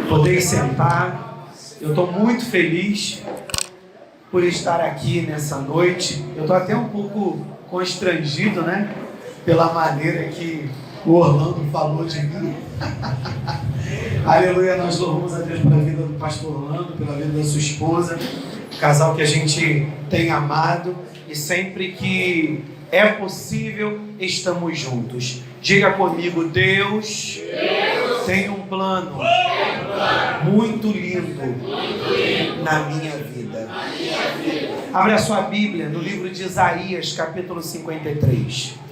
Podem sentar. Eu estou muito feliz por estar aqui nessa noite. Eu estou até um pouco constrangido, né? Pela maneira que o Orlando falou de mim. Aleluia, nós louvamos a Deus pela vida do pastor Orlando, pela vida da sua esposa, casal que a gente tem amado e sempre que é possível, estamos juntos. Diga comigo, Deus tem um plano muito lindo na minha vida. Abre a sua Bíblia no livro de Isaías, capítulo 53.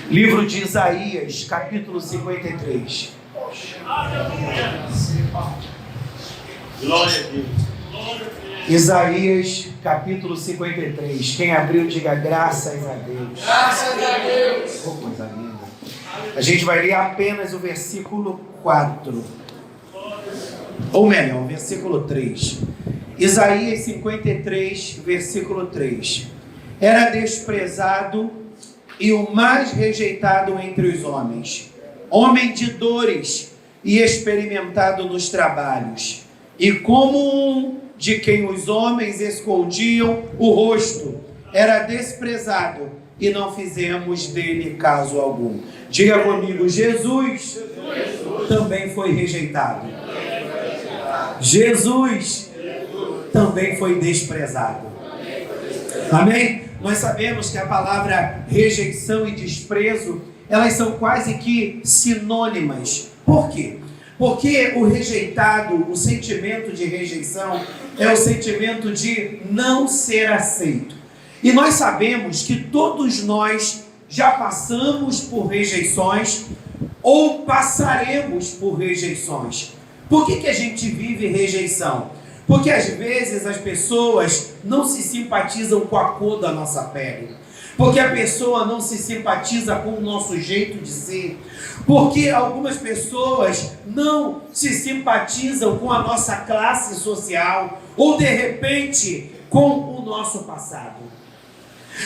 Livro de Isaías, capítulo 53. Glória a Deus. Isaías, capítulo 53. Quem abriu, diga graças a Deus. Graças a Deus. Oh, coisa linda. A gente vai ler apenas o versículo 4. Ou melhor, o versículo 3. Isaías 53, versículo 3. Era desprezado e o mais rejeitado entre os homens, homem de dores e experimentado nos trabalhos, e como um de quem os homens escondiam o rosto, era desprezado e não fizemos dele caso algum. Diga comigo, Jesus também foi rejeitado. Jesus também foi desprezado. Amém? Nós sabemos que a palavra rejeição e desprezo, elas são quase que sinônimas. Por quê? Porque o rejeitado, o sentimento de rejeição, é o sentimento de não ser aceito. E nós sabemos que todos nós já passamos por rejeições ou passaremos por rejeições. Por que a gente vive rejeição? Porque às vezes as pessoas não se simpatizam com a cor da nossa pele. Porque a pessoa não se simpatiza com o nosso jeito de ser. Porque algumas pessoas não se simpatizam com a nossa classe social. Ou de repente com o nosso passado.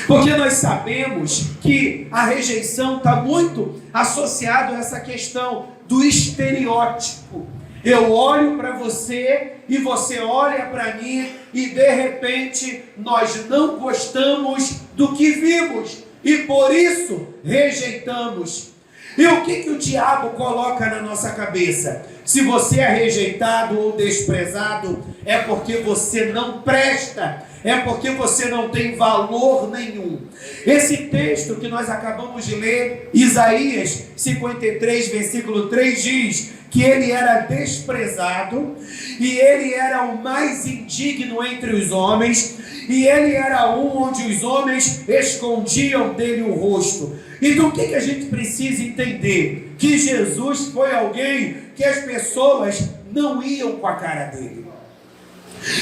Porque nós sabemos que a rejeição está muito associada a essa questão do estereótipo. Eu olho para você e você olha para mim e de repente nós não gostamos do que vimos e por isso rejeitamos. E o que o diabo coloca na nossa cabeça? Se você é rejeitado ou desprezado, é porque você não presta, é porque você não tem valor nenhum. Esse texto que nós acabamos de ler, Isaías 53, versículo 3, diz que ele era desprezado e ele era o mais indigno entre os homens e ele era um onde os homens escondiam dele o rosto. Então o que a gente precisa entender? Que Jesus foi alguém que as pessoas não iam com a cara dele.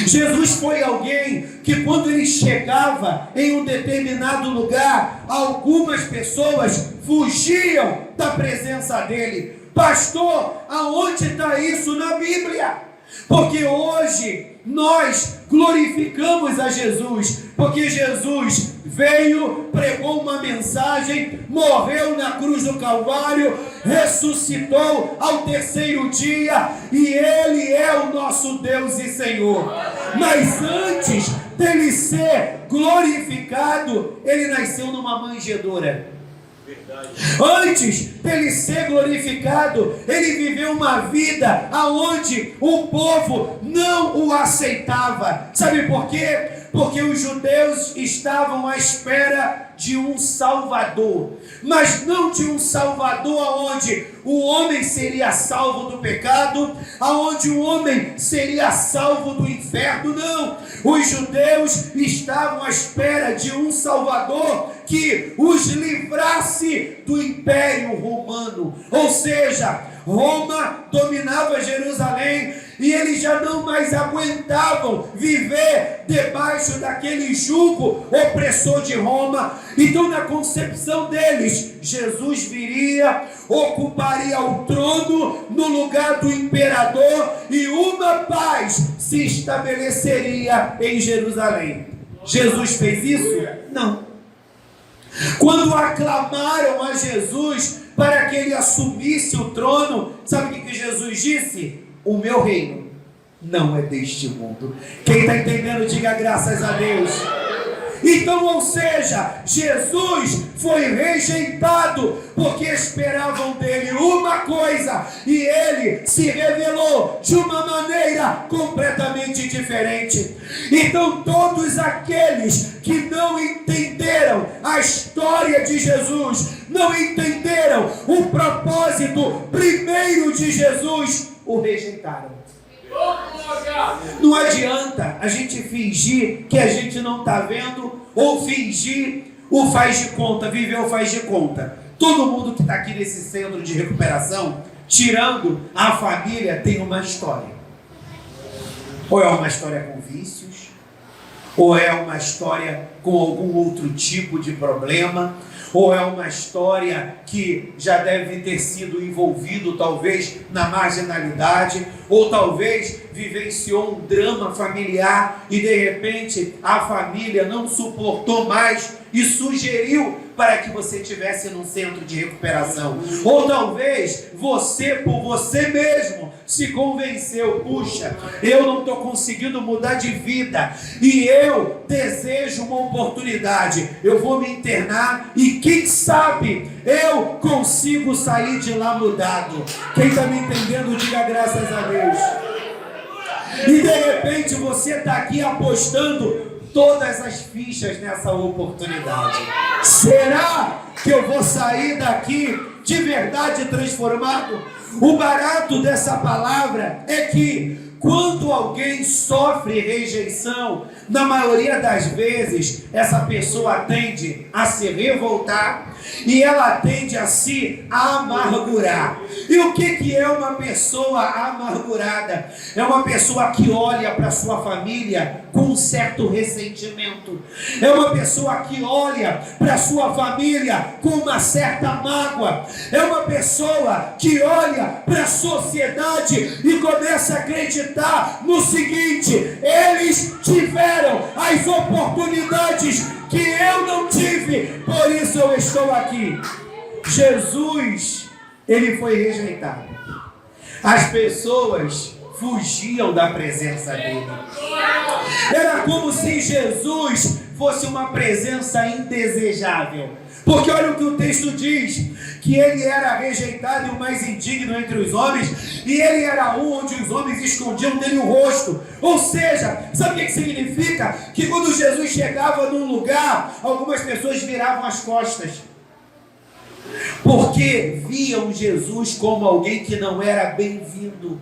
Jesus foi alguém que quando ele chegava em um determinado lugar, algumas pessoas fugiam da presença dele. Pastor, aonde está isso na Bíblia? Porque hoje nós glorificamos a Jesus, porque Jesus veio, pregou uma mensagem, morreu na cruz do Calvário, ressuscitou ao terceiro dia e Ele é o nosso Deus e Senhor. Mas antes dele ser glorificado, Ele nasceu numa manjedoura. Antes dele ser glorificado, ele viveu uma vida aonde o povo não o aceitava. Sabe por quê? Porque os judeus estavam à espera de um Salvador, mas não de um Salvador aonde o homem seria salvo do pecado, aonde o homem seria salvo do inferno, não. Os judeus estavam à espera de um Salvador que os livrasse do Império Romano, ou seja, Roma dominava Jerusalém e eles já não mais aguentavam viver debaixo daquele jugo opressor de Roma. Então, na concepção deles, Jesus viria, ocuparia o trono no lugar do imperador e uma paz se estabeleceria em Jerusalém. Jesus fez isso? Não. Quando aclamaram a Jesus para que ele assumisse o trono, sabe o que que Jesus disse? O meu reino não é deste mundo. Quem está entendendo, diga graças a Deus. Então, ou seja, Jesus foi rejeitado porque esperavam dele uma coisa e ele se revelou de uma maneira completamente diferente. Então, todos aqueles que não entenderam a história de Jesus, não entenderam o propósito primeiro de Jesus, o rejeitaram. Não adianta a gente fingir que a gente não está vendo, ou fingir o faz de conta, viver o faz de conta. Todo mundo que está aqui nesse centro de recuperação, tirando a família, tem uma história. Ou é uma história com vícios, ou é uma história com algum outro tipo de problema, ou é uma história que já deve ter sido envolvido talvez na marginalidade, ou talvez vivenciou um drama familiar e de repente a família não suportou mais e sugeriu para que você estivesse num centro de recuperação. Ou talvez você, por você mesmo, se convenceu, puxa, eu não estou conseguindo mudar de vida e eu desejo uma oportunidade, eu vou me internar e quem sabe eu consigo sair de lá mudado. Quem está me entendendo, diga graças a Deus. E de repente você está aqui apostando todas as fichas nessa oportunidade. Será que eu vou sair daqui de verdade transformado? O barato dessa palavra é que quando alguém sofre rejeição, na maioria das vezes, essa pessoa tende a se revoltar e ela tende a se amargurar. E o que é uma pessoa amargurada? É uma pessoa que olha para sua família com um certo ressentimento. É uma pessoa que olha para sua família com uma certa mágoa. É uma pessoa que olha para a sociedade e começa a acreditar no seguinte: eles tiveram as oportunidades que eu não tive, por isso eu estou aqui. Jesus, ele foi rejeitado. As pessoas fugiam da presença dele. Era como se Jesus fosse uma presença indesejável. Porque olha o que o texto diz, que ele era rejeitado e o mais indigno entre os homens, e ele era um onde os homens escondiam dele o rosto. Ou seja, sabe o que significa? Que quando Jesus chegava num lugar, algumas pessoas viravam as costas, porque viam Jesus como alguém que não era bem-vindo.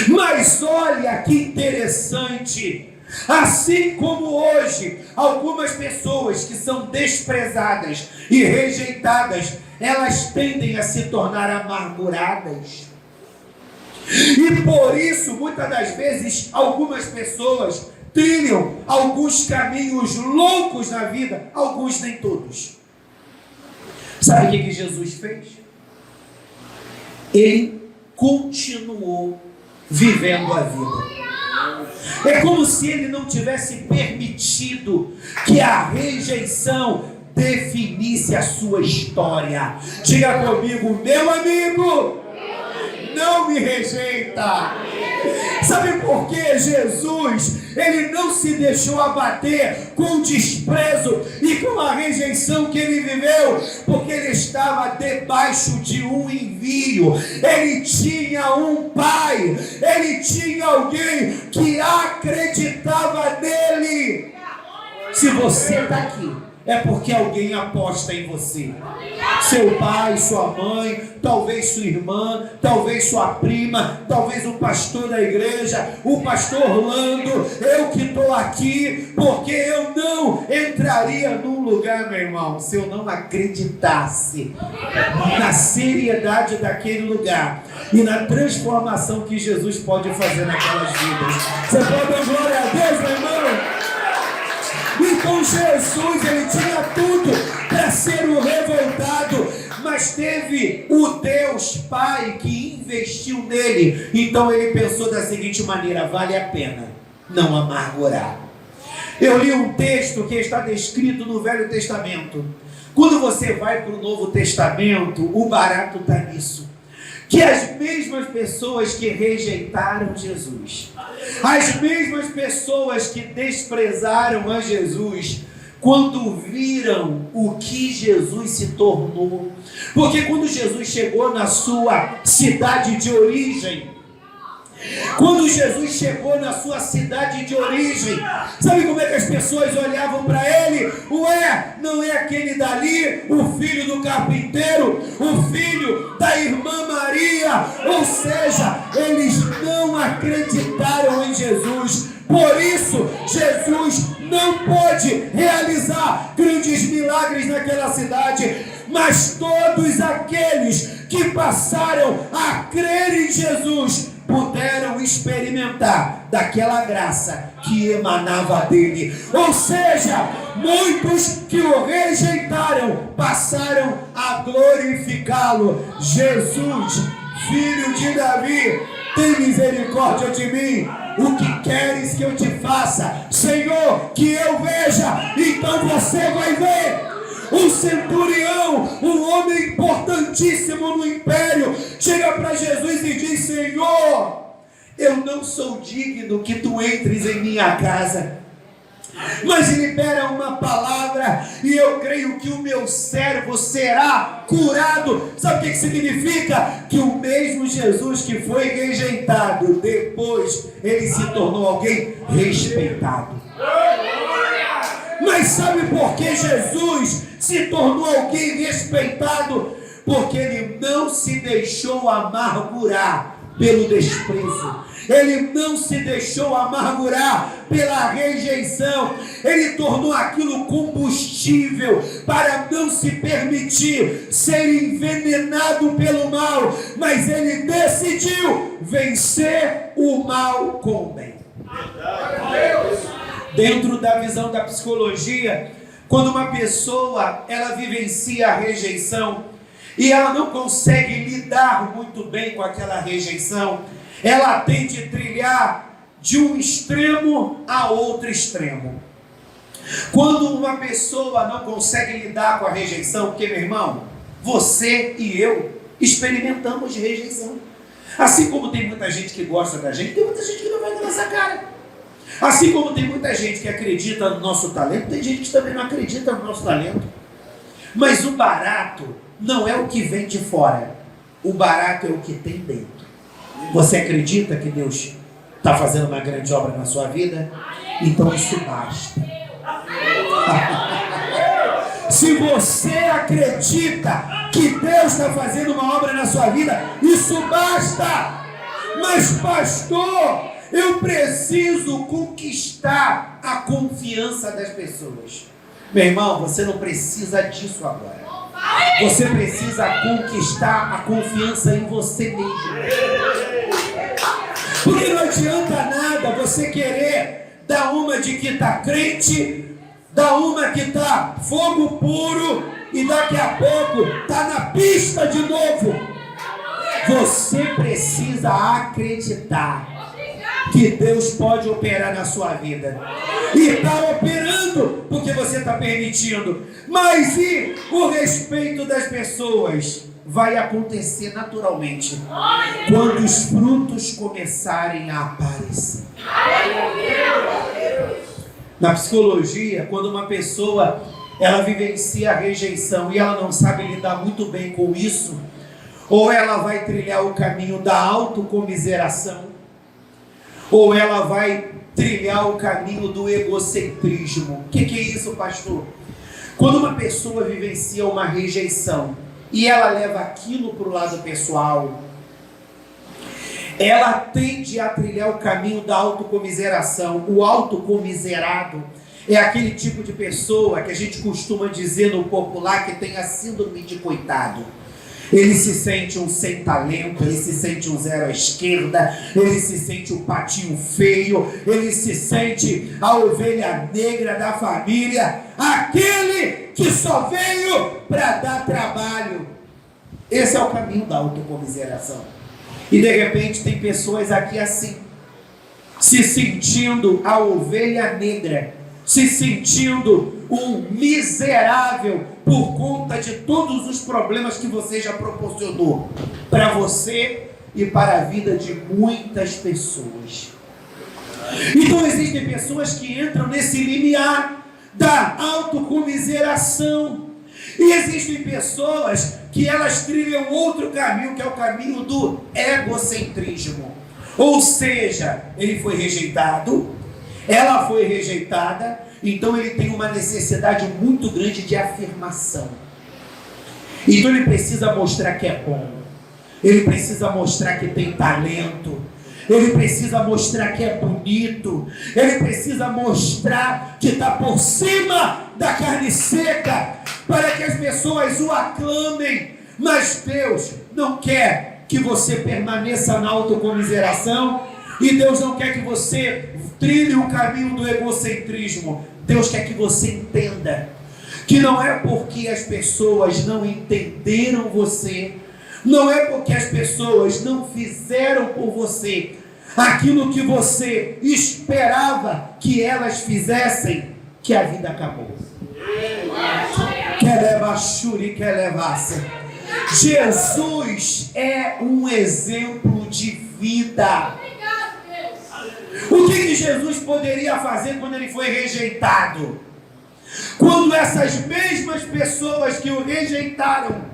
Mas olha que interessante, assim como hoje, algumas pessoas que são desprezadas e rejeitadas, elas tendem a se tornar amarguradas. E por isso, muitas das vezes, algumas pessoas trilham alguns caminhos loucos na vida, alguns nem todos. Sabe o que Jesus fez? Ele continuou vivendo a vida. É como se ele não tivesse permitido que a rejeição definisse a sua história. Diga comigo, meu amigo, não me rejeita. Sabe por que Jesus, ele não se deixou abater com o desprezo e com a rejeição que ele viveu? Porque ele estava debaixo de um envio. Ele tinha um pai, ele tinha alguém que acreditava nele. Se você está aqui, é porque alguém aposta em você. Seu pai, sua mãe, talvez sua irmã, talvez sua prima, talvez o pastor da igreja, o pastor Orlando. Eu que estou aqui, porque eu não entraria num lugar, meu irmão, se eu não acreditasse na seriedade daquele lugar e na transformação que Jesus pode fazer naquelas vidas. Você pode dar glória a Deus, meu irmão? Então Jesus, ele tinha tudo para ser um revoltado, mas teve o Deus Pai que investiu nele. Então ele pensou da seguinte maneira: vale a pena não amargurar. Eu li um texto que está descrito no Velho Testamento. Quando você vai para o Novo Testamento, o barato está nisso. que as mesmas pessoas que rejeitaram Jesus, as mesmas pessoas que desprezaram a Jesus, quando viram o que Jesus se tornou, porque quando Jesus chegou na sua cidade de origem, sabe como é que as pessoas olhavam para ele? Ué, não é aquele dali, o filho do carpinteiro, o filho da irmã Maria? Ou seja, eles não acreditaram em Jesus. Por isso, Jesus não pôde realizar grandes milagres naquela cidade, mas todos aqueles que passaram a crer em Jesus puderam experimentar daquela graça que emanava dele. Ou seja, muitos que o rejeitaram passaram a glorificá-lo. Jesus, filho de Davi, tem misericórdia de mim. O que queres que eu te faça? Senhor, que eu veja. Então você vai ver. Um centurião, um homem importantíssimo no império, chega para Jesus e diz: Senhor, eu não sou digno que tu entres em minha casa, mas libera uma palavra e eu creio que o meu servo será curado. Sabe o que significa? Que o mesmo Jesus que foi rejeitado, depois ele se tornou alguém respeitado. Mas sabe por que Jesus se tornou alguém respeitado? Porque ele não se deixou amargurar pelo desprezo. Ele não se deixou amargurar pela rejeição. Ele tornou aquilo combustível para não se permitir ser envenenado pelo mal. Mas ele decidiu vencer o mal com o bem. Dentro da visão da psicologia, quando uma pessoa ela vivencia a rejeição e ela não consegue lidar muito bem com aquela rejeição, ela tende a trilhar de um extremo a outro extremo. Quando uma pessoa não consegue lidar com a rejeição, porque, meu irmão, você e eu experimentamos de rejeição. Assim como tem muita gente que gosta da gente, tem muita gente que não vai dar nossa cara. Assim como tem muita gente que acredita no nosso talento, tem gente que também não acredita no nosso talento. Mas o barato não é o que vem de fora. O barato é o que tem dentro. Você acredita que Deus está fazendo uma grande obra na sua vida? Então isso basta. Se você acredita que Deus está fazendo uma obra na sua vida, isso basta. Mas pastor, eu preciso conquistar a confiança das pessoas. Meu irmão, você não precisa disso agora. Você precisa conquistar a confiança em você mesmo. Porque não adianta nada você querer dar uma de que está crente, dar uma que está fogo puro e daqui a pouco está na pista de novo. Você precisa acreditar que Deus pode operar na sua vida. E está operando porque você está permitindo. Mas e o respeito das pessoas? Vai acontecer naturalmente quando os frutos começarem a aparecer. Na psicologia, quando uma pessoa ela vivencia a rejeição e ela não sabe lidar muito bem com isso, ou ela vai trilhar o caminho da autocomiseração, ou ela vai trilhar o caminho do egocentrismo. O que é isso, pastor? Quando uma pessoa vivencia uma rejeição e ela leva aquilo para o lado pessoal, ela tende a trilhar o caminho da autocomiseração. O autocomiserado é aquele tipo de pessoa que a gente costuma dizer no popular que tem a síndrome de coitado. Ele se sente um sem talento, ele se sente um zero à esquerda, ele se sente um patinho feio, ele se sente a ovelha negra da família, aquele que só veio para dar trabalho. Esse é o caminho da autocomiseração. E de repente tem pessoas aqui assim, se sentindo a ovelha negra, se sentindo um miserável por conta de todos os problemas que você já proporcionou para você e para a vida de muitas pessoas. Então existem pessoas que entram nesse limiar da autocomiseração. E existem pessoas que elas trilham outro caminho, que é o caminho do egocentrismo. Ou seja, ele foi rejeitado, ela foi rejeitada, então ele tem uma necessidade muito grande de afirmação. Então ele precisa mostrar que é bom, ele precisa mostrar que tem talento, ele precisa mostrar que é bonito, ele precisa mostrar que está por cima da carne seca, para que as pessoas o aclamem. Mas Deus não quer que você permaneça na autocomiseração, e Deus não quer que você trilhe o caminho do egocentrismo. Deus quer que você entenda que não é porque as pessoas não entenderam você, não é porque as pessoas não fizeram por você aquilo que você esperava que elas fizessem, que a vida acabou. Jesus é um exemplo de vida. O que Jesus poderia fazer quando ele foi rejeitado? Quando essas mesmas pessoas que o rejeitaram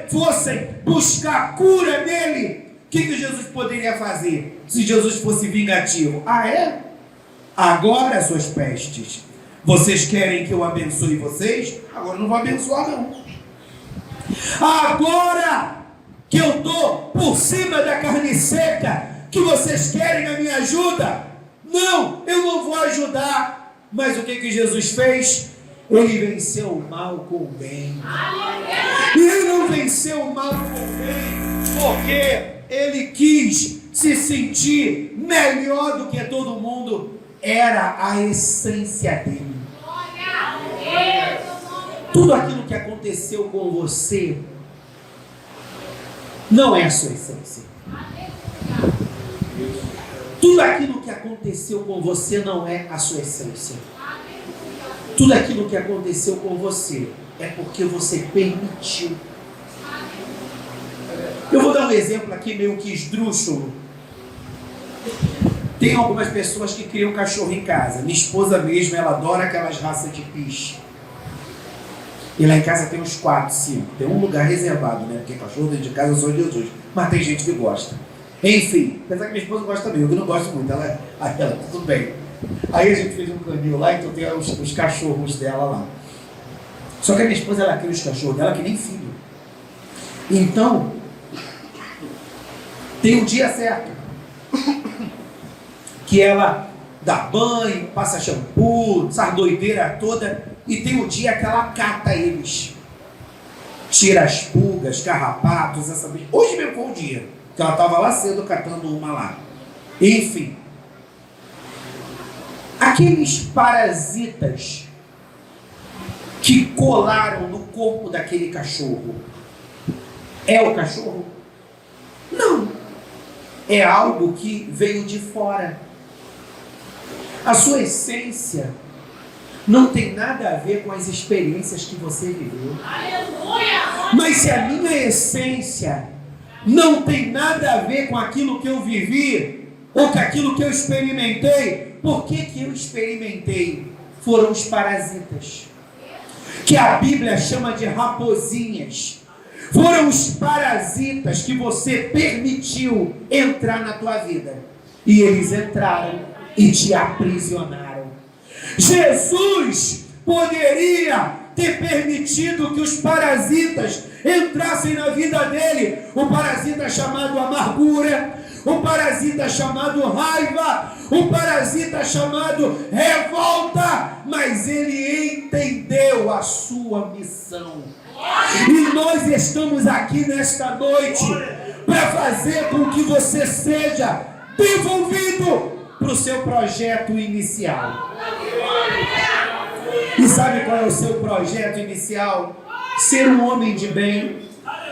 fossem buscar cura nele, o que Jesus poderia fazer se Jesus fosse vingativo? Ah, é? Agora, suas pestes, vocês querem que eu abençoe vocês? Agora não vou abençoar, não. Agora que eu estou por cima da carne seca, que vocês querem a minha ajuda? Não, eu não vou ajudar. Mas o que Jesus fez? Ele venceu o mal com o bem. E ele não venceu o mal com o bem porque ele quis se sentir melhor do que todo mundo. Era a essência dele. Tudo aquilo que aconteceu com você não é a sua essência. Tudo aquilo que aconteceu com você não é a sua essência. Tudo aquilo que aconteceu com você é porque você permitiu. Eu vou dar um exemplo aqui meio que esdrúxulo. Tem algumas pessoas que criam cachorro em casa. Minha esposa mesmo, ela adora aquelas raças de piche. E lá em casa tem uns 4, 5. Tem um lugar reservado, né? Porque cachorro dentro de casa só de Jesus. Mas tem gente que gosta. Enfim, apesar que minha esposa gosta também, eu que não gosto muito. Ela tudo bem. Aí a gente fez um canil lá, então tem os cachorros dela lá. Só que a minha esposa, ela cria os cachorros dela que nem filho. Então, tem um dia certo que ela dá banho, passa shampoo, essa doideira toda, e tem um dia que ela cata eles. Tira as pulgas, carrapatos, essa... Hoje mesmo foi o dia que ela estava lá cedo catando uma lá. Enfim. Aqueles parasitas que colaram no corpo daquele cachorro, é o cachorro? Não. É algo que veio de fora. A sua essência não tem nada a ver com as experiências que você viveu. Mas se a minha essência não tem nada a ver com aquilo que eu vivi, ou com aquilo que eu experimentei, por que eu experimentei? Foram os parasitas, que a Bíblia chama de raposinhas. Foram os parasitas que você permitiu entrar na tua vida. E eles entraram e te aprisionaram. Jesus poderia ter permitido que os parasitas entrassem na vida dele. O parasita chamado amargura, o parasita chamado raiva, o parasita chamado revolta. Mas ele entendeu a sua missão. E nós estamos aqui nesta noite para fazer com que você seja devolvido para o seu projeto inicial. E sabe qual é o seu projeto inicial? Ser um homem de bem,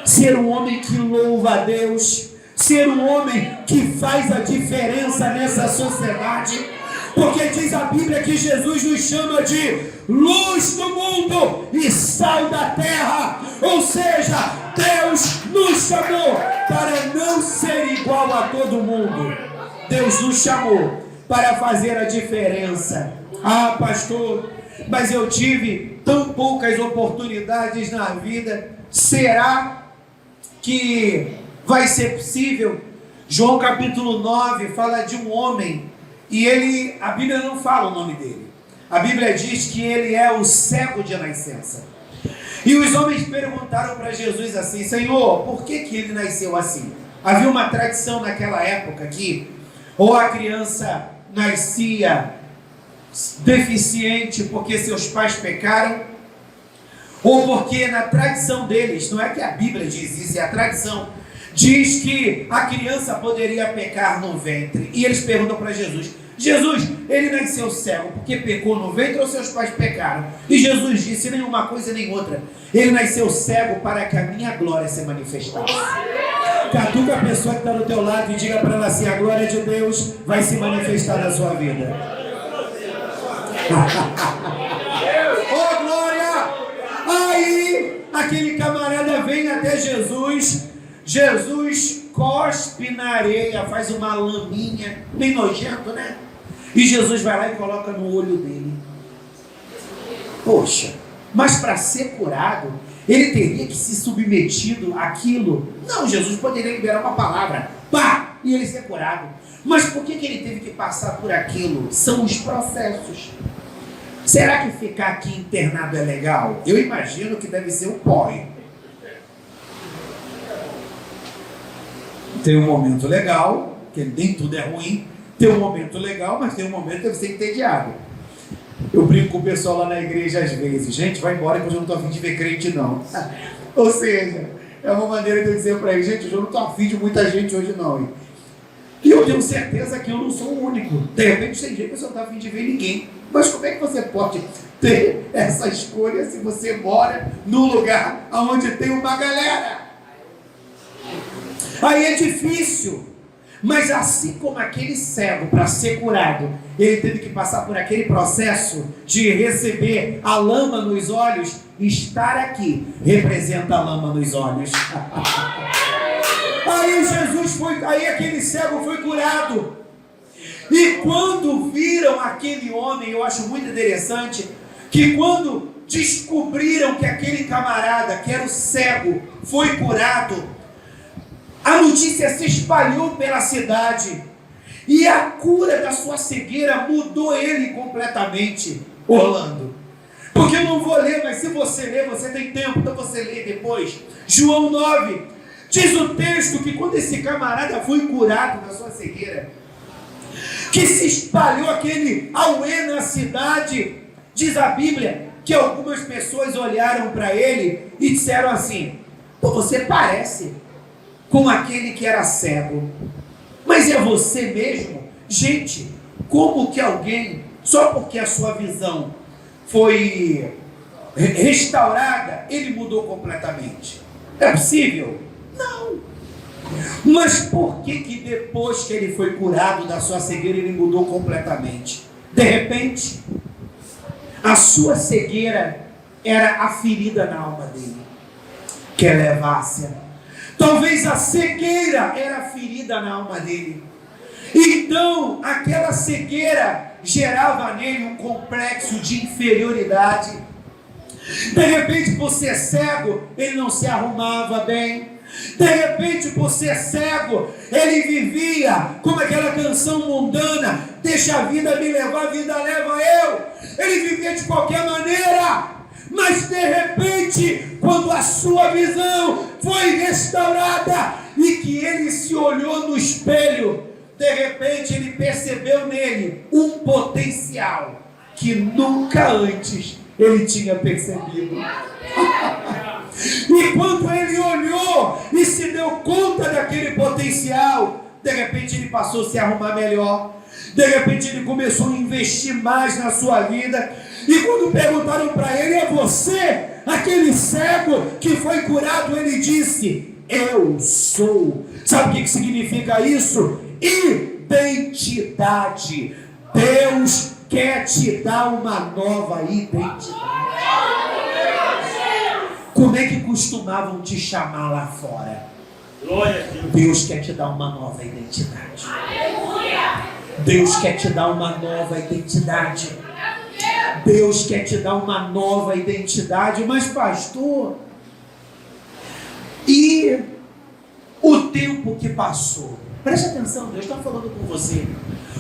ser um homem que louva a Deus, ser um homem que faz a diferença nessa sociedade. Porque diz a Bíblia que Jesus nos chama de luz do mundo e sal da terra. Ou seja, Deus nos chamou para não ser igual a todo mundo. Deus nos chamou para fazer a diferença. Ah, pastor, mas eu tive tão poucas oportunidades na vida. Será que vai ser possível? João capítulo 9 fala de um homem, e a Bíblia não fala o nome dele. A Bíblia diz que ele é o cego de nascença. E os homens perguntaram para Jesus assim: Senhor, por que ele nasceu assim? Havia uma tradição naquela época que ou a criança nascia deficiente porque seus pais pecaram, ou porque na tradição deles, não é que a Bíblia diz isso, é a tradição, diz que a criança poderia pecar no ventre. E eles perguntam para Jesus: Jesus, ele nasceu cego porque pecou no ventre ou seus pais pecaram? E Jesus disse: nenhuma coisa nem outra. Ele nasceu cego para que a minha glória se manifestasse. Catuca a pessoa que está do teu lado e diga para ela assim: a glória de Deus vai se manifestar na sua vida. Oh, glória! Aí, aquele camarada vem até Jesus. Jesus cospe na areia, faz uma laminha, bem nojento, né? E Jesus vai lá e coloca no olho dele. Poxa, mas para ser curado, ele teria que se submetido àquilo? Não, Jesus poderia liberar uma palavra, pá, e ele ser curado. Mas por que ele teve que passar por aquilo? São os processos. Será que ficar aqui internado é legal? Eu imagino que deve ser um porre. Tem um momento legal, que nem tudo é ruim. Tem um momento legal, mas tem um momento que deve ser entediado. Eu brinco com o pessoal lá na igreja às vezes: gente, vai embora que eu já não estou a fim de ver crente não. Ou seja, é uma maneira de eu dizer para eles: gente, eu já não estou a fim de muita gente hoje não. E eu tenho certeza que eu não sou o único. De repente tem dia que eu não estou a fim de ver ninguém. Mas como é que você pode ter essa escolha se você mora num lugar onde tem uma galera? Aí é difícil. Mas assim como aquele cego, para ser curado, ele teve que passar por aquele processo de receber a lama nos olhos. Estar aqui representa a lama nos olhos. Aí aquele cego foi curado. E quando viram aquele homem, eu acho muito interessante, que quando descobriram que aquele camarada, que era o cego, foi curado, a notícia se espalhou pela cidade. E a cura da sua cegueira mudou ele completamente, Orlando. Porque eu não vou ler, mas se você ler, você tem tempo, então você lê depois. João 9, diz o texto que quando esse camarada foi curado da sua cegueira, que se espalhou aquele auê na cidade, diz a Bíblia que algumas pessoas olharam para ele e disseram assim: pô, você parece com aquele que era cego, mas é você mesmo? Gente, como que alguém, só porque a sua visão foi restaurada, ele mudou completamente? É possível? Não. Mas por que depois que ele foi curado da sua cegueira, ele mudou completamente? De repente, a sua cegueira era a ferida na alma dele, que é levácia. Talvez a cegueira era a ferida na alma dele. Então, aquela cegueira gerava nele um complexo de inferioridade. De repente, por ser cego, ele não se arrumava bem. De repente, por ser cego, ele vivia como aquela canção mundana: deixa a vida me levar, a vida leva eu. Ele vivia de qualquer maneira. Mas de repente, quando a sua visão foi restaurada e que ele se olhou no espelho, de repente ele percebeu nele um potencial que nunca antes ele tinha percebido. E quando ele olhou e se deu conta daquele potencial, de repente ele passou a se arrumar melhor. De repente ele começou a investir mais na sua vida. E quando perguntaram para ele: é você aquele cego que foi curado? Ele disse: eu sou. Sabe o que significa isso? Identidade. Deus quer te dar uma nova identidade. Como é que costumavam te chamar lá fora? Deus quer te dar uma nova identidade. Deus quer te dar uma nova identidade. Deus quer te dar uma nova identidade. Mas pastor, e o tempo que passou? Preste atenção, Deus está falando com você.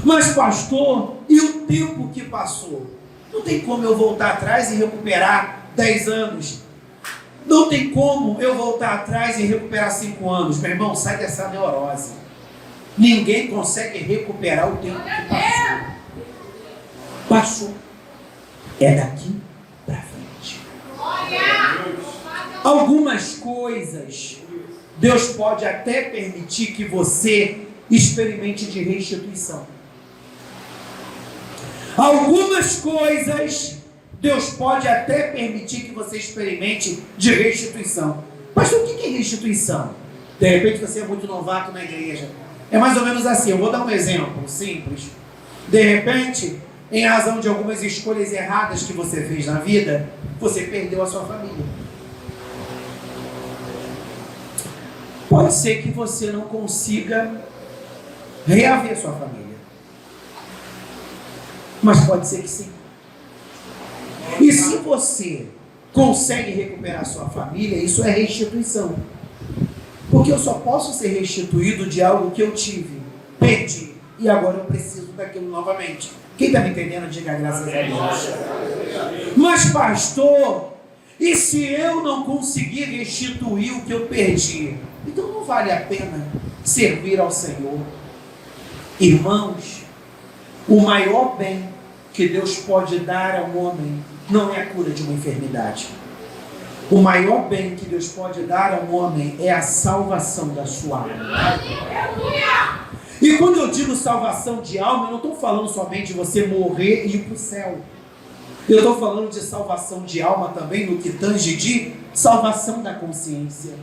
Mas pastor, e o tempo que passou? Não tem como eu voltar atrás e recuperar 10 anos. Não tem como eu voltar atrás e recuperar 5 anos. Meu irmão, sai dessa neurose. Ninguém consegue recuperar o tempo que passou. Passou. É daqui para frente. Algumas coisas Deus pode até permitir que você experimente de restituição. Algumas coisas Deus pode até permitir que você experimente de restituição. Mas o que é restituição? De repente você é muito novato na igreja. É mais ou menos assim, eu vou dar um exemplo simples. De repente, em razão de algumas escolhas erradas que você fez na vida, você perdeu a sua família. Pode ser que você não consiga reaver sua família. Mas pode ser que sim. E se você consegue recuperar sua família, isso é restituição. Porque eu só posso ser restituído de algo que eu tive, perdi, e agora eu preciso daquilo novamente. Quem está me entendendo, diga graças a Deus. Mas pastor, e se eu não conseguir restituir o que eu perdi? Então não vale a pena servir ao Senhor. Irmãos, o maior bem que Deus pode dar ao homem não é a cura de uma enfermidade. O maior bem que Deus pode dar ao homem é a salvação da sua alma. E quando eu digo salvação de alma, eu não estou falando somente de você morrer e ir para o céu. Eu estou falando de salvação de alma também no que tange de salvação da consciência.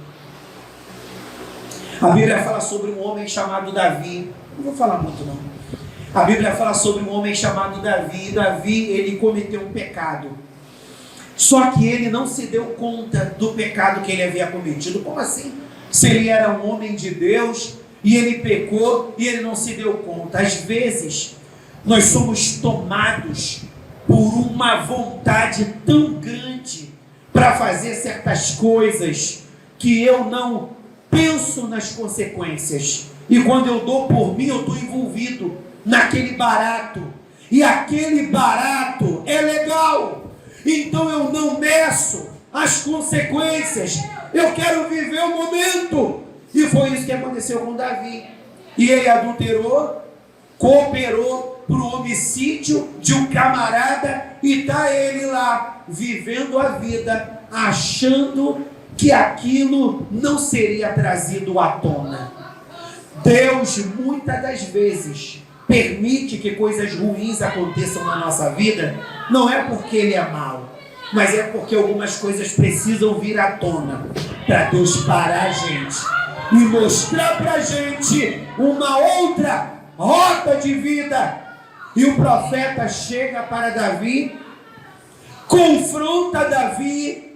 A Bíblia fala sobre um homem chamado Davi. Não vou falar muito não. A Bíblia fala sobre um homem chamado Davi. Davi, ele cometeu um pecado. Só que ele não se deu conta do pecado que ele havia cometido. Como assim? Se ele era um homem de Deus e ele pecou e ele não se deu conta. Às vezes, nós somos tomados por uma vontade tão grande para fazer certas coisas que eu não penso nas consequências. E quando eu dou por mim, eu estou envolvido naquele barato. E aquele barato é legal. Então eu não meço as consequências. Eu quero viver o momento. E foi isso que aconteceu com Davi. E ele adulterou, cooperou para o homicídio de um camarada. E está ele lá, vivendo a vida, achando que aquilo não seria trazido à tona. Deus, muitas das vezes, permite que coisas ruins aconteçam na nossa vida, não é porque Ele é mau, mas é porque algumas coisas precisam vir à tona, para Deus parar a gente e mostrar para a gente uma outra rota de vida. E o profeta chega para Davi, confronta Davi,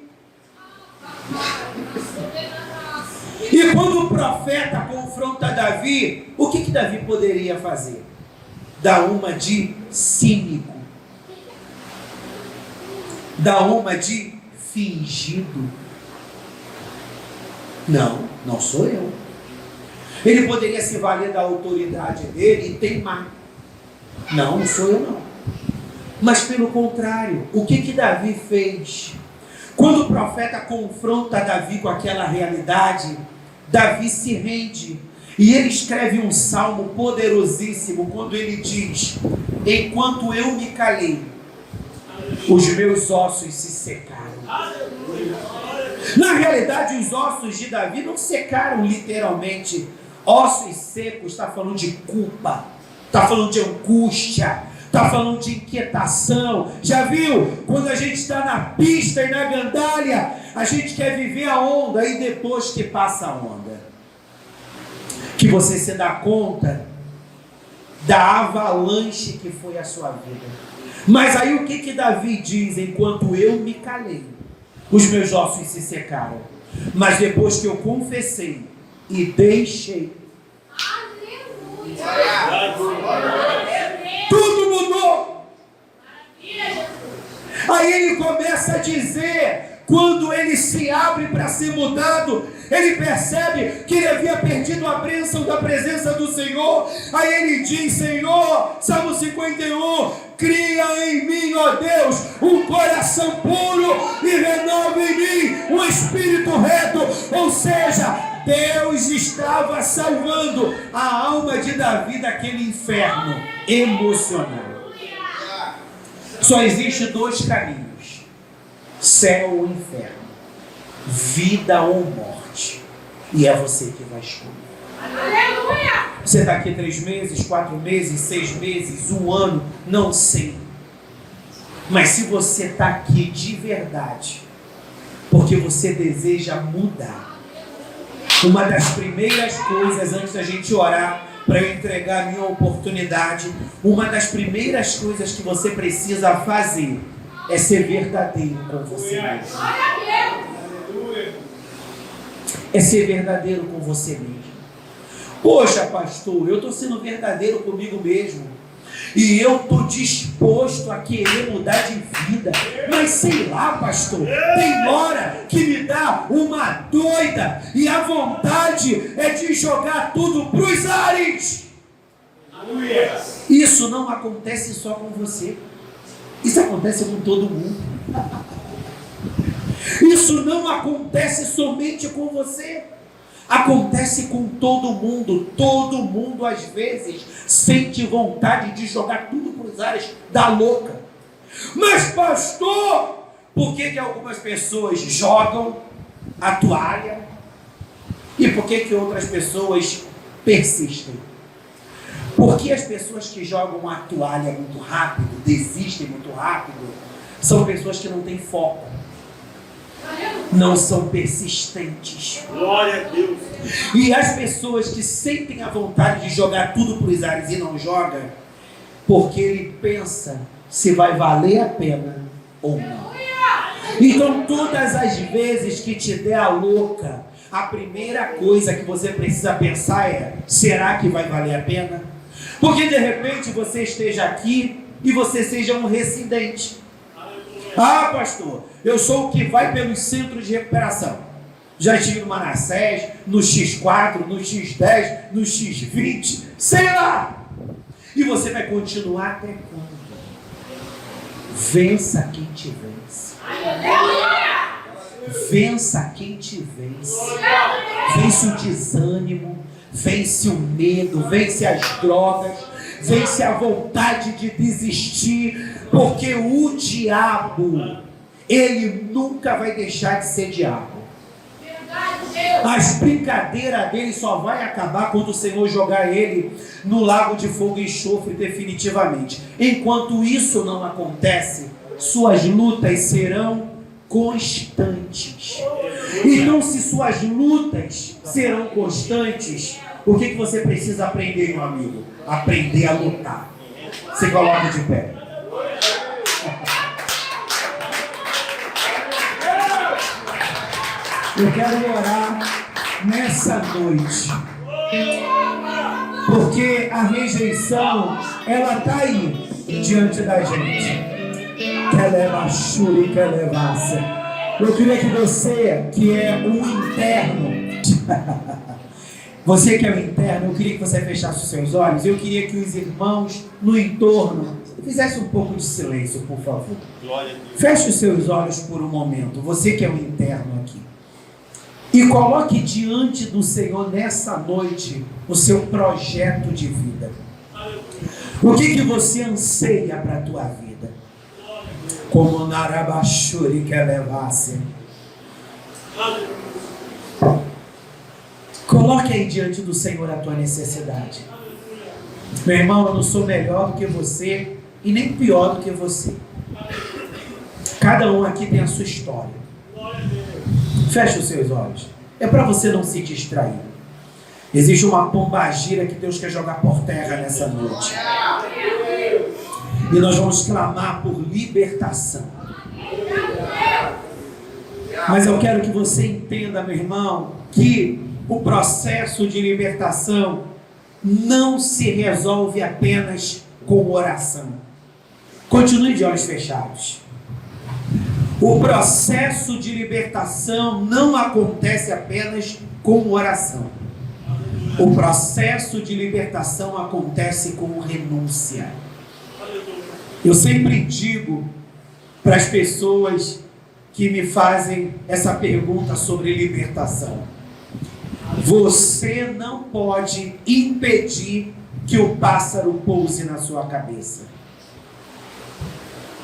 e quando o profeta confronta Davi, o que Davi poderia fazer? Dar uma de cínico, dar uma de fingido. Não sou eu. Ele poderia se valer da autoridade dele e teimar. Não sou eu não. Mas pelo contrário, o que Davi fez? Quando o profeta confronta Davi com aquela realidade, Davi se rende. E ele escreve um salmo poderosíssimo quando ele diz: enquanto eu me calei, os meus ossos se secaram. Na realidade, os ossos de Davi não secaram literalmente. Ossos secos está falando de culpa, está falando de angústia, está falando de inquietação. Já viu? Quando a gente está na pista e na gandália, a gente quer viver a onda, e depois que passa a onda, que você se dá conta da avalanche que foi a sua vida. Mas aí o que Davi diz? Enquanto eu me calei, os meus ossos se secaram. Mas depois que eu confessei e deixei, tudo mudou. Aí ele começa a dizer, quando ele se abre para ser mudado, ele percebe que ele havia perdido a bênção da presença do Senhor. Aí ele diz, Senhor, Salmo 51, cria em mim, ó Deus, um coração puro e renova em mim um espírito reto. Ou seja, Deus estava salvando a alma de Davi daquele inferno emocional. Só existe dois caminhos: céu ou inferno, vida ou morte. E é você que vai escolher. Aleluia! Você está aqui 3 meses, 4 meses, 6 meses, 1 ano, não sei. Mas se você está aqui de verdade, porque você deseja mudar, uma das primeiras coisas, antes da gente orar, para eu entregar a minha oportunidade, uma das primeiras coisas que você precisa fazer é ser verdadeiro com você mesmo. É ser verdadeiro com você mesmo. Poxa, pastor, eu estou sendo verdadeiro comigo mesmo. E eu estou disposto a querer mudar de vida. Mas sei lá, pastor, tem hora que me dá uma doida. E a vontade é de jogar tudo para os ares. Isso não acontece só com você. Isso acontece com todo mundo. Isso não acontece somente com você. Acontece com todo mundo. Todo mundo às vezes sente vontade de jogar tudo para os ares da louca. Mas pastor, por que algumas pessoas jogam a toalha? E por que outras pessoas persistem? Porque as pessoas que jogam a toalha muito rápido, desistem muito rápido, são pessoas que não têm foco, não são persistentes. Glória a Deus. E as pessoas que sentem a vontade de jogar tudo para os ares e não jogam, porque ele pensa se vai valer a pena ou não. Então todas as vezes que te der a louca, a primeira coisa que você precisa pensar é: será que vai valer a pena? Porque de repente você esteja aqui e você seja um residente. Ah, pastor, eu sou o que vai pelos centros de recuperação. Já estive no Manassés, no X4, no X10, no X20, sei lá. E você vai continuar até quando? Vença quem te vence. Vença quem te vence. Vence o desânimo, vence o medo, vence as drogas, vence a vontade de desistir, porque o diabo, ele nunca vai deixar de ser diabo. As brincadeiras dele só vai acabar quando o Senhor jogar ele no lago de fogo e enxofre definitivamente. Enquanto isso não acontece, suas lutas serão constantes. Então, se suas lutas serão constantes, o que você precisa aprender, meu amigo? Aprender a lutar. Se coloca de pé. Eu quero orar nessa noite, porque a rejeição, ela está aí diante da gente. Eu queria que você, que é um interno, você que é um interno, eu queria que você fechasse os seus olhos. Eu queria que os irmãos no entorno fizessem um pouco de silêncio, por favor. Feche os seus olhos por um momento, você que é um interno aqui. E coloque diante do Senhor nessa noite o seu projeto de vida. O que você anseia para a tua vida? Como Narabashuri quer levar-se. Coloque aí diante do Senhor a tua necessidade. Meu irmão, eu não sou melhor do que você e nem pior do que você. Cada um aqui tem a sua história. Feche os seus olhos. É para você não se distrair. Existe uma pombagira que Deus quer jogar por terra nessa noite. E nós vamos clamar por libertação. Mas eu quero que você entenda, meu irmão, que o processo de libertação não se resolve apenas com oração. Continue de olhos fechados. O processo de libertação não acontece apenas com oração. O processo de libertação acontece com renúncia. Eu sempre digo para as pessoas que me fazem essa pergunta sobre libertação: você não pode impedir que o pássaro pouse na sua cabeça.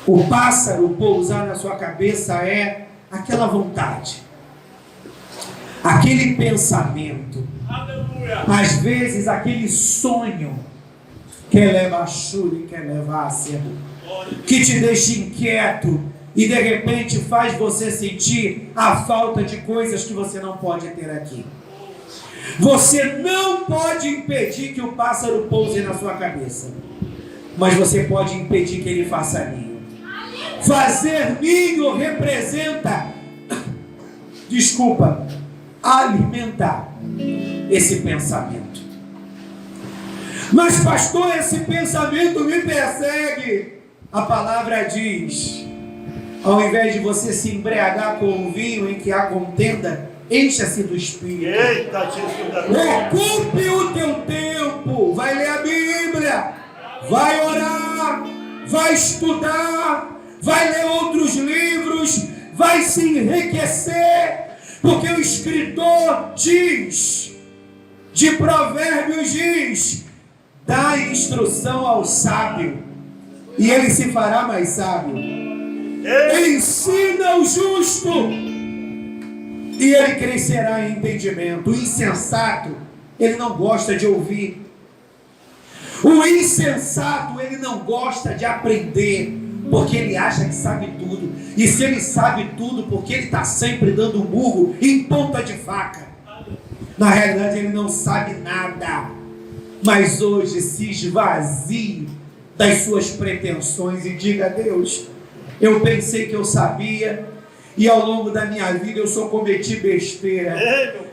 O pássaro pousar na sua cabeça é aquela vontade, aquele pensamento, às vezes aquele sonho que leva a churi, que leva a cedo, que te deixa inquieto e de repente faz você sentir a falta de coisas que você não pode ter aqui. Você não pode impedir que o pássaro pouse na sua cabeça, mas você pode impedir que ele faça ninho. Fazer ninho representa, alimentar esse pensamento. Mas pastor, esse pensamento me persegue. A palavra diz: ao invés de você se embriagar com o vinho em que há contenda, encha-se do Espírito. Eita, ocupe o teu tempo. Vai ler a Bíblia, vai orar, vai estudar, vai ler outros livros, vai se enriquecer, porque o escritor diz, de Provérbios diz: dá instrução ao sábio e ele se fará mais sábio. Ensina o justo e ele crescerá em entendimento. O insensato, ele não gosta de ouvir. O insensato, ele não gosta de aprender, porque ele acha que sabe tudo. E se ele sabe tudo, porque ele está sempre dando murro em ponta de faca. Na realidade, ele não sabe nada. Mas hoje se esvazie das suas pretensões e diga: Deus, eu pensei que eu sabia, e ao longo da minha vida eu só cometi besteira.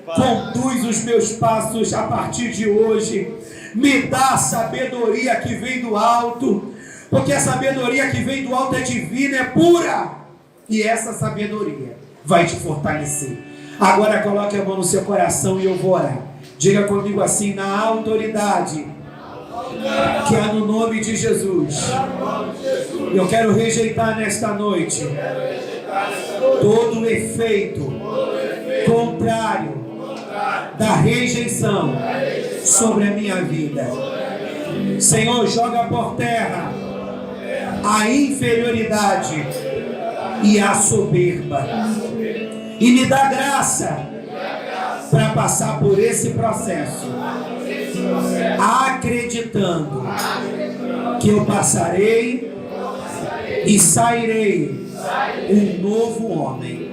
Conduz os meus passos a partir de hoje. Me dá a sabedoria que vem do alto, porque a sabedoria que vem do alto é divina, é pura, e essa sabedoria vai te fortalecer. Agora coloque a mão no seu coração e eu vou orar. Diga comigo assim: na autoridade que há no nome de Jesus, eu quero rejeitar nesta noite todo o efeito contrário da rejeição sobre a minha vida. Senhor, joga por terra a inferioridade e a soberba e me dá graça para passar por esse processo, acreditando que eu passarei e sairei um novo homem,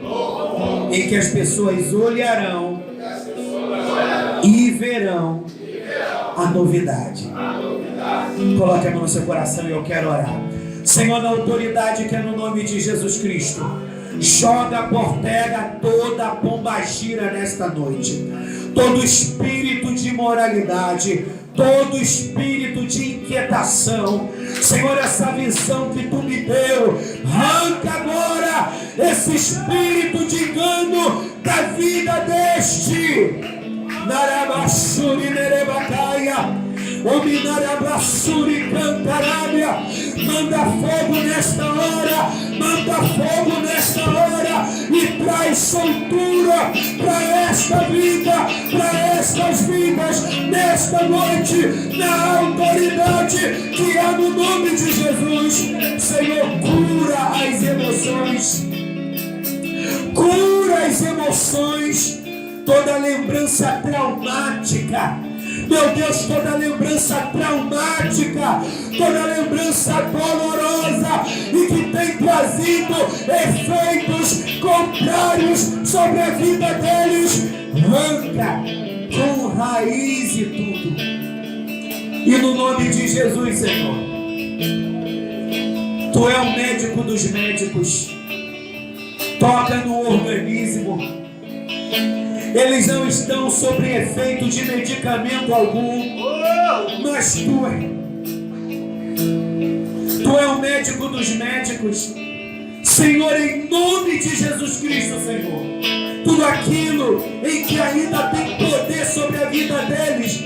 em que as pessoas olharão e verão a novidade. Coloque a mão no seu coração e eu quero orar. Senhor, na autoridade que é no nome de Jesus Cristo, joga por terra toda a pombagira nesta noite, todo espírito de imoralidade, todo espírito de inquietação. Senhor, essa visão que tu me deu, arranca agora esse espírito de engano da vida deste. Narabashuri nerebacaia, Ominarabassuri cantarábia. Manda fogo nesta hora, manda fogo nesta hora e traz soltura para esta vida, para estas vidas, nesta noite, na autoridade que há no nome de Jesus. Senhor, cura as emoções, cura as emoções, toda lembrança traumática. Meu Deus, toda lembrança traumática, toda lembrança dolorosa e que tem trazido efeitos contrários sobre a vida deles, arranca com raiz e tudo. E no nome de Jesus, Senhor, Tu é o médico dos médicos. Toca no organismo. Eles não estão sob efeito de medicamento algum, mas Tu é o médico dos médicos. Senhor, em nome de Jesus Cristo, Senhor, tudo aquilo em que ainda tem poder sobre a vida deles,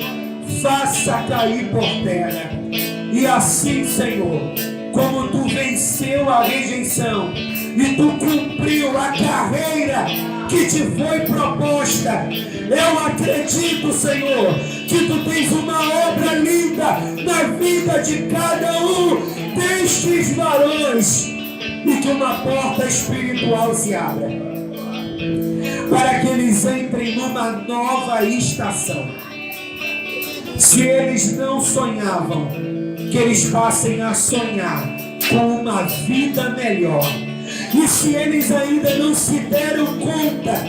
faça cair por terra. E assim, Senhor, como Tu venceu a rejeição e Tu cumpriu a carreira que Te foi proposta, eu acredito, Senhor, que Tu tens uma obra linda na vida de cada um destes varões, e que uma porta espiritual se abra para que eles entrem numa nova estação. Se eles não sonhavam, que eles passem a sonhar com uma vida melhor. E se eles ainda não se deram conta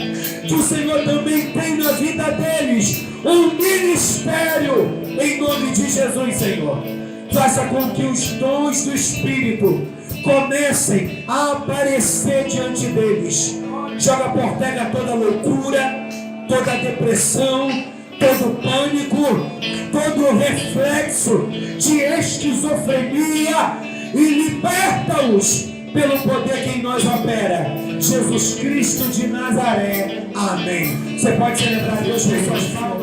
que o Senhor também tem na vida deles um ministério, em nome de Jesus, Senhor, faça com que os dons do Espírito comecem a aparecer diante deles. Joga por terra toda loucura, toda depressão, todo pânico, todo reflexo de esquizofrenia, e liberta-os pelo poder que em nós opera. Jesus Cristo de Nazaré. Amém. Você pode celebrar Deus com suas palmas.